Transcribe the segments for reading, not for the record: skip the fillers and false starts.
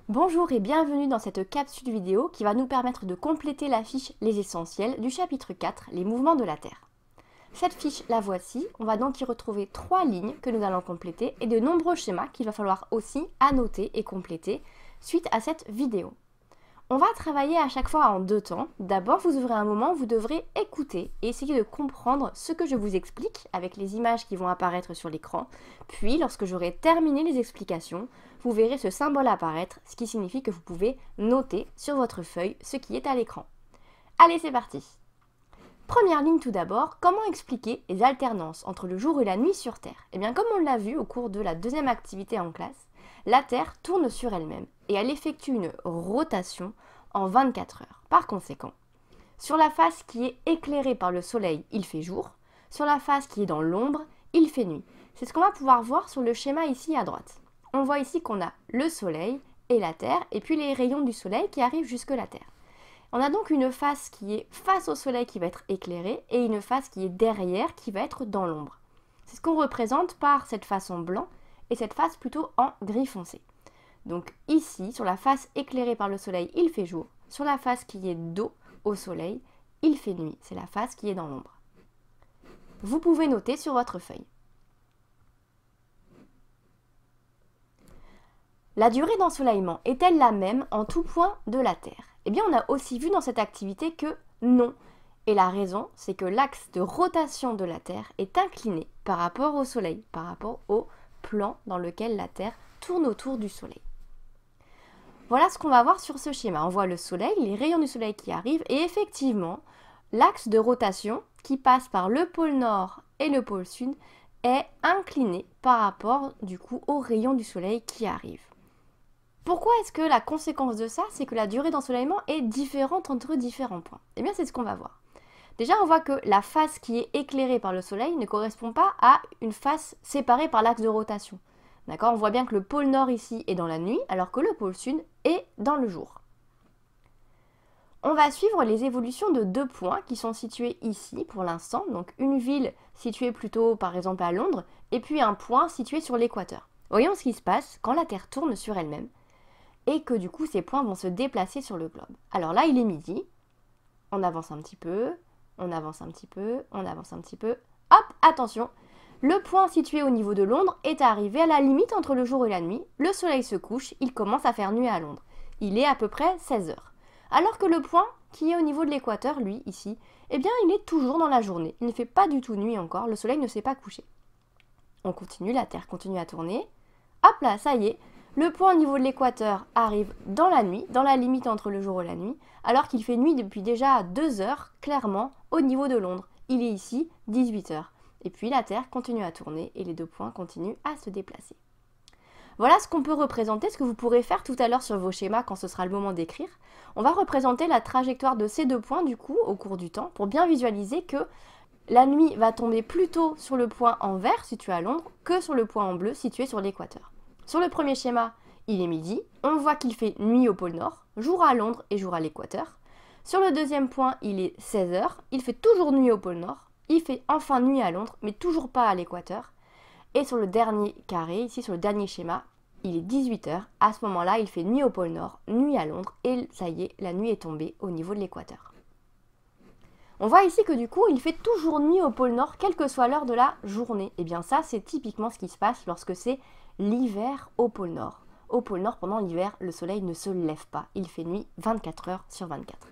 Bonjour et bienvenue dans cette capsule vidéo qui va nous permettre de compléter la fiche Les Essentiels du chapitre 4, les mouvements de la Terre. Cette fiche, la voici, on va donc y retrouver 3 lignes que nous allons compléter et de nombreux schémas qu'il va falloir aussi annoter et compléter suite à cette vidéo. On va travailler à chaque fois en 2 temps. D'abord, vous aurez un moment où vous devrez écouter et essayer de comprendre ce que je vous explique avec les images qui vont apparaître sur l'écran. Puis, lorsque j'aurai terminé les explications, vous verrez ce symbole apparaître, ce qui signifie que vous pouvez noter sur votre feuille ce qui est à l'écran. Allez, c'est parti! Première ligne tout d'abord, comment expliquer les alternances entre le jour et la nuit sur Terre? Eh bien, comme on l'a vu au cours de la deuxième activité en classe, la Terre tourne sur elle-même et elle effectue une rotation en 24 heures. Par conséquent, sur la face qui est éclairée par le soleil, il fait jour. Sur la face qui est dans l'ombre, il fait nuit. C'est ce qu'on va pouvoir voir sur le schéma ici à droite. On voit ici qu'on a le soleil et la Terre, et puis les rayons du soleil qui arrivent jusque la Terre. On a donc une face qui est face au soleil qui va être éclairée et une face qui est derrière qui va être dans l'ombre. C'est ce qu'on représente par cette face en blanc et cette face plutôt en gris foncé. Donc ici, sur la face éclairée par le soleil, il fait jour. Sur la face qui est dos au soleil, il fait nuit. C'est la face qui est dans l'ombre. Vous pouvez noter sur votre feuille. La durée d'ensoleillement est-elle la même en tout point de la Terre? Eh bien, on a aussi vu dans cette activité que non. Et la raison, c'est que l'axe de rotation de la Terre est incliné par rapport au Soleil, par rapport au plan dans lequel la Terre tourne autour du Soleil. Voilà ce qu'on va voir sur ce schéma. On voit le Soleil, les rayons du Soleil qui arrivent, et effectivement, l'axe de rotation qui passe par le pôle Nord et le pôle Sud est incliné par rapport du coup aux rayons du Soleil qui arrivent. Pourquoi est-ce que la conséquence de ça, c'est que la durée d'ensoleillement est différente entre différents points? Eh bien, c'est ce qu'on va voir. Déjà, on voit que la face qui est éclairée par le soleil ne correspond pas à une face séparée par l'axe de rotation. D'accord? On voit bien que le pôle nord ici est dans la nuit, alors que le pôle sud est dans le jour. On va suivre les évolutions de 2 points qui sont situés ici pour l'instant, donc une ville située plutôt par exemple à Londres, et puis un point situé sur l'équateur. Voyons ce qui se passe quand la Terre tourne sur elle-même, et que du coup ces points vont se déplacer sur le globe. Alors là, il est midi, on avance un petit peu, on avance un petit peu, on avance un petit peu. Hop, attention, le point situé au niveau de Londres est arrivé à la limite entre le jour et la nuit. Le soleil se couche, il commence à faire nuit à Londres. Il est à peu près 16 heures. Alors que le point qui est au niveau de l'équateur, lui, ici, eh bien, il est toujours dans la journée. Il ne fait pas du tout nuit encore, le soleil ne s'est pas couché. On continue, la Terre continue à tourner. Hop là, ça y est, le point au niveau de l'équateur arrive dans la nuit, dans la limite entre le jour et la nuit, alors qu'il fait nuit depuis déjà 2 heures, clairement, au niveau de Londres. Il est ici 18 heures. Et puis la Terre continue à tourner et les 2 points continuent à se déplacer. Voilà ce qu'on peut représenter, ce que vous pourrez faire tout à l'heure sur vos schémas quand ce sera le moment d'écrire. On va représenter la trajectoire de ces 2 points du coup au cours du temps pour bien visualiser que la nuit va tomber plutôt sur le point en vert situé à Londres que sur le point en bleu situé sur l'équateur. Sur le premier schéma, il est midi, on voit qu'il fait nuit au pôle Nord, jour à Londres et jour à l'équateur. Sur le deuxième point, il est 16 heures, il fait toujours nuit au pôle Nord, il fait enfin nuit à Londres, mais toujours pas à l'équateur. Et sur le dernier carré, ici sur le dernier schéma, il est 18 heures, à ce moment-là, il fait nuit au pôle Nord, nuit à Londres, et ça y est, la nuit est tombée au niveau de l'équateur. On voit ici que du coup, il fait toujours nuit au pôle Nord, quelle que soit l'heure de la journée. Et bien ça, c'est typiquement ce qui se passe lorsque c'est l'hiver au pôle Nord. Au pôle Nord, pendant l'hiver, le soleil ne se lève pas. Il fait nuit 24 heures sur 24.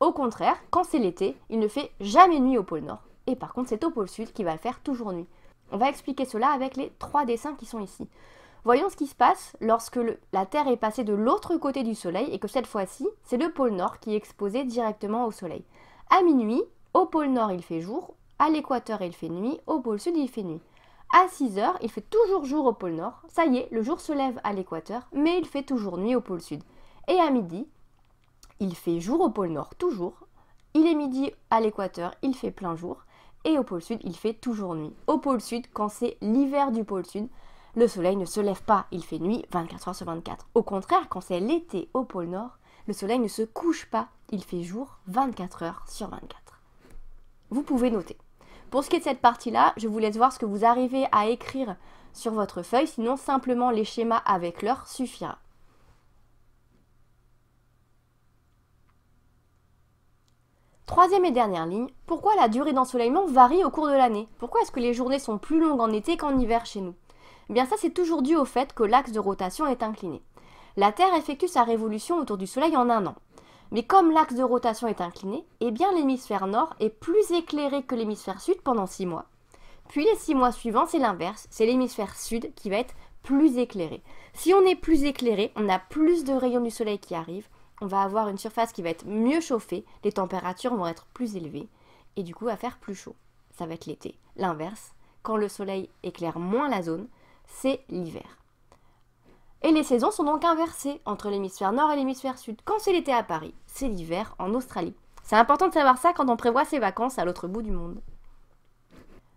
Au contraire, quand c'est l'été, il ne fait jamais nuit au pôle Nord. Et par contre, c'est au pôle Sud qu'il va faire toujours nuit. On va expliquer cela avec les 3 dessins qui sont ici. Voyons ce qui se passe lorsque la Terre est passée de l'autre côté du soleil et que cette fois-ci, c'est le pôle Nord qui est exposé directement au soleil. À minuit, au pôle Nord, il fait jour. À l'équateur, il fait nuit. Au pôle Sud, il fait nuit. À 6 heures, il fait toujours jour au pôle Nord. Ça y est, le jour se lève à l'équateur, mais il fait toujours nuit au pôle Sud. Et à midi, il fait jour au pôle Nord, toujours. Il est midi à l'équateur, il fait plein jour. Et au pôle Sud, il fait toujours nuit. Au pôle Sud, quand c'est l'hiver du pôle Sud, le soleil ne se lève pas, il fait nuit 24 heures sur 24. Au contraire, quand c'est l'été au pôle Nord, le soleil ne se couche pas, il fait jour 24 heures sur 24. Vous pouvez noter. Pour ce qui est de cette partie-là, je vous laisse voir ce que vous arrivez à écrire sur votre feuille, sinon simplement les schémas avec l'heure suffira. Troisième et dernière ligne, pourquoi la durée d'ensoleillement varie au cours de l'année? Pourquoi est-ce que les journées sont plus longues en été qu'en hiver chez nous? Eh bien ça, c'est toujours dû au fait que l'axe de rotation est incliné. La Terre effectue sa révolution autour du Soleil en un an. Mais comme l'axe de rotation est incliné, eh bien l'hémisphère nord est plus éclairé que l'hémisphère sud pendant 6 mois. Puis les 6 mois suivants, c'est l'inverse, c'est l'hémisphère sud qui va être plus éclairé. Si on est plus éclairé, on a plus de rayons du soleil qui arrivent, on va avoir une surface qui va être mieux chauffée, les températures vont être plus élevées, et du coup va faire plus chaud. Ça va être l'été. L'inverse, quand le soleil éclaire moins la zone, c'est l'hiver. Et les saisons sont donc inversées entre l'hémisphère nord et l'hémisphère sud. Quand c'est l'été à Paris, c'est l'hiver en Australie. C'est important de savoir ça quand on prévoit ses vacances à l'autre bout du monde.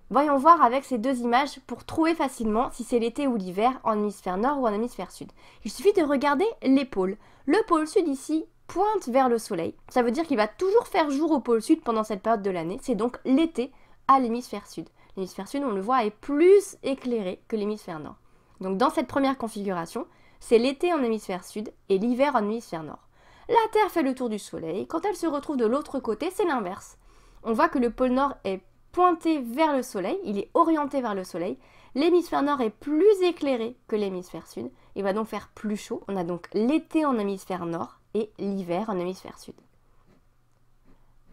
Voyons voir avec ces deux images pour trouver facilement si c'est l'été ou l'hiver en hémisphère nord ou en hémisphère sud. Il suffit de regarder les pôles. Le pôle sud ici pointe vers le soleil. Ça veut dire qu'il va toujours faire jour au pôle sud pendant cette période de l'année. C'est donc l'été à l'hémisphère sud. L'hémisphère sud, on le voit, est plus éclairé que l'hémisphère nord. Donc dans cette première configuration, c'est l'été en hémisphère sud et l'hiver en hémisphère nord. La Terre fait le tour du soleil. Quand elle se retrouve de l'autre côté, c'est l'inverse. On voit que le pôle nord est pointé vers le soleil, il est orienté vers le soleil. L'hémisphère nord est plus éclairé que l'hémisphère sud. Il va donc faire plus chaud. On a donc l'été en hémisphère nord et l'hiver en hémisphère sud.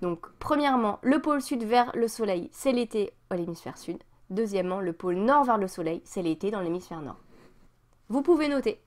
Donc premièrement, le pôle sud vers le soleil, c'est l'été à l'hémisphère sud. Deuxièmement, le pôle nord vers le soleil, c'est l'été dans l'hémisphère nord. Vous pouvez noter.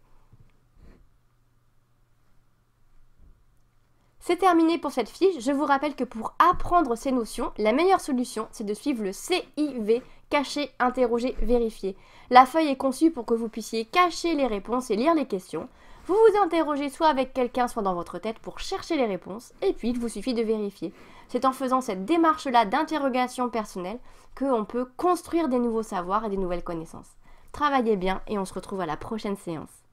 C'est terminé pour cette fiche. Je vous rappelle que pour apprendre ces notions, la meilleure solution, c'est de suivre le CIV, cacher, interroger, vérifier. La feuille est conçue pour que vous puissiez cacher les réponses et lire les questions. Vous vous interrogez soit avec quelqu'un, soit dans votre tête pour chercher les réponses, et puis il vous suffit de vérifier. C'est en faisant cette démarche-là d'interrogation personnelle qu'on peut construire des nouveaux savoirs et des nouvelles connaissances. Travaillez bien et on se retrouve à la prochaine séance.